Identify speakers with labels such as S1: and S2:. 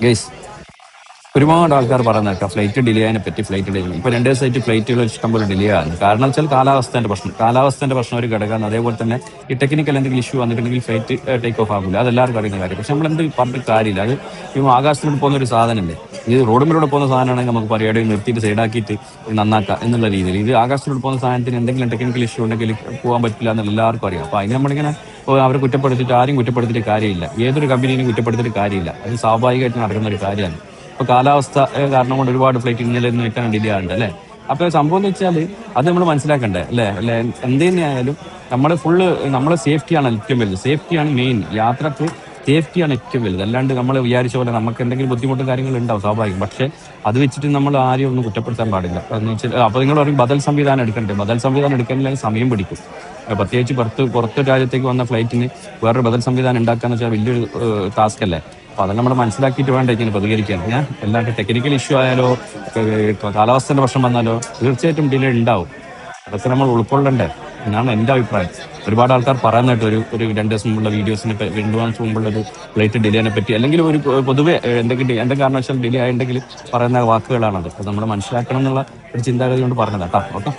S1: Guys, ഒരുപാട് ആൾക്കാർ പറയുന്നേക്കാം flight delay ആയതിനെ പറ്റി. ഫ്ലൈറ്റ് ഡിലേ ഇപ്പോൾ 2 ദിവസമായിട്ട് ഫ്ലൈറ്റുകൾ ഇഷ്ടംപോലെ ഡിലേ ആണ്. കാരണം വെച്ചാൽ കാലാവസ്ഥേന്റെ പ്രശ്നം ഒരു ഘടകമാണ്. അതേപോലെ തന്നെ ഈ ടെക്നിക്കൽ എന്തെങ്കിലും ഇഷ്യൂ വന്നിട്ടുണ്ടെങ്കിൽ ഫ്ലൈറ്റ് ടേക്ക് ഓഫ് ആകില്ല. അതെല്ലാവർക്കും അറിയുന്ന കാര്യം. പക്ഷെ നമ്മൾ എന്ത് പറഞ്ഞിട്ട് കാര്യമില്ല. അത് ഈ ആകാശത്തിലൂടെ പോകുന്ന ഒരു സാധനമല്ലേ. ഇത് റോഡിലൂടെ പോകുന്ന സാധനമാണെങ്കിൽ നമുക്ക് പരിപാടി നിർത്തിയിട്ട് സൈഡാക്കിയിട്ട് നന്നാക്കാം എന്നുള്ള രീതിയിൽ. ഇത് ആകാശത്തിലൂടെ പോകുന്ന സാധനത്തിന് എന്തെങ്കിലും ടെക്നിക്കൽ ഇഷ്യൂ ഉണ്ടെങ്കിൽ പോകാൻ പറ്റില്ല എന്നുള്ള എല്ലാവർക്കും അറിയാം. അപ്പോൾ അതിന് നമ്മളിങ്ങനെ അവരെ കുറ്റപ്പെടുത്തിയിട്ട് ആരും കുറ്റപ്പെടുത്തിയിട്ട് കാര്യമില്ല. ഏതൊരു കമ്പനിയും കുറ്റപ്പെടുത്തിയിട്ട് കാര്യമില്ല. അത് സ്വാഭാവികമായിട്ട് നടക്കുന്ന ഒരു കാര്യമാണ്. ഇപ്പൊ കാലാവസ്ഥ കാരണം കൊണ്ട് ഒരുപാട് ഫ്ലൈറ്റ് ഇന്നലെ ഇന്ന് വെക്കാൻ ഡിലേ ആകുന്നുണ്ട് അല്ലെ. അപ്പൊ സംഭവം എന്ന് വെച്ചാൽ അത് നമ്മൾ മനസ്സിലാക്കണ്ടേ അല്ലെ. എന്ത് തന്നെയായാലും നമ്മളെ സേഫ്റ്റിയാണ് ഏറ്റവും വലുത്. സേഫ്റ്റിയാണ് മെയിൻ. യാത്രക്ക് സേഫ്റ്റിയാണ് ഏറ്റവും വലുത്. അല്ലാണ്ട് നമ്മൾ വിചാരിച്ച പോലെ നമുക്ക് എന്തെങ്കിലും ബുദ്ധിമുട്ടും കാര്യങ്ങളും ഉണ്ടാവും, സ്വാഭാവികം. പക്ഷെ അത് വെച്ചിട്ട് നമ്മൾ ആരെയും ഒന്നും കുറ്റപ്പെടുത്താൻ പാടില്ല. എന്ന് വെച്ചാൽ അപ്പൊ നിങ്ങൾ പറയും ബദൽ സംവിധാനം എടുക്കണ്ടേ. ബദൽ സംവിധാനം എടുക്കണമെങ്കിൽ സമയം പിടിക്കും. പ്രത്യേകിച്ച് പുറത്ത് രാജ്യത്തേക്ക് വന്ന ഫ്ലൈറ്റിന് വേറൊരു ബദൽ സംവിധാനം ഉണ്ടാക്കാന്ന് വെച്ചാൽ വലിയൊരു ടാസ്ക് അല്ലേ. അപ്പൊ അതെല്ലാം നമ്മൾ മനസ്സിലാക്കിയിട്ട് വേണ്ട ഇങ്ങനെ പ്രതികരിക്കാൻ. എല്ലാവർക്കും ടെക്നിക്കൽ ഇഷ്യൂ ആയാലോ കാലാവസ്ഥയുടെ പ്രശ്നം വന്നാലോ തീർച്ചയായിട്ടും ഡിലേ ഉണ്ടാവും. അതൊക്കെ നമ്മൾ ഉൾക്കൊള്ളണ്ടേ എന്നാണ് എൻ്റെ അഭിപ്രായം. ഒരുപാട് ആൾക്കാർ പറയുന്നതായിട്ട് ഒരു 2 ദിവസം മുമ്പുള്ള വീഡിയോസിനെ 2 മാസം മുമ്പുള്ള ഒരു ഫ്ലൈറ്റ് ഡിലേനെ പറ്റി അല്ലെങ്കിൽ ഒരു പൊതുവെ എന്തെങ്കിലും കാരണവശാൽ ഡിലേ ആയിട്ടുണ്ടെങ്കിൽ പറയുന്ന വാക്കുകളാണത്. അത് നമ്മൾ മനസ്സിലാക്കണം എന്നുള്ള ഒരു ചിന്താഗതി കൊണ്ട് പറഞ്ഞതാണ് കേട്ടോ. ഓക്കെ.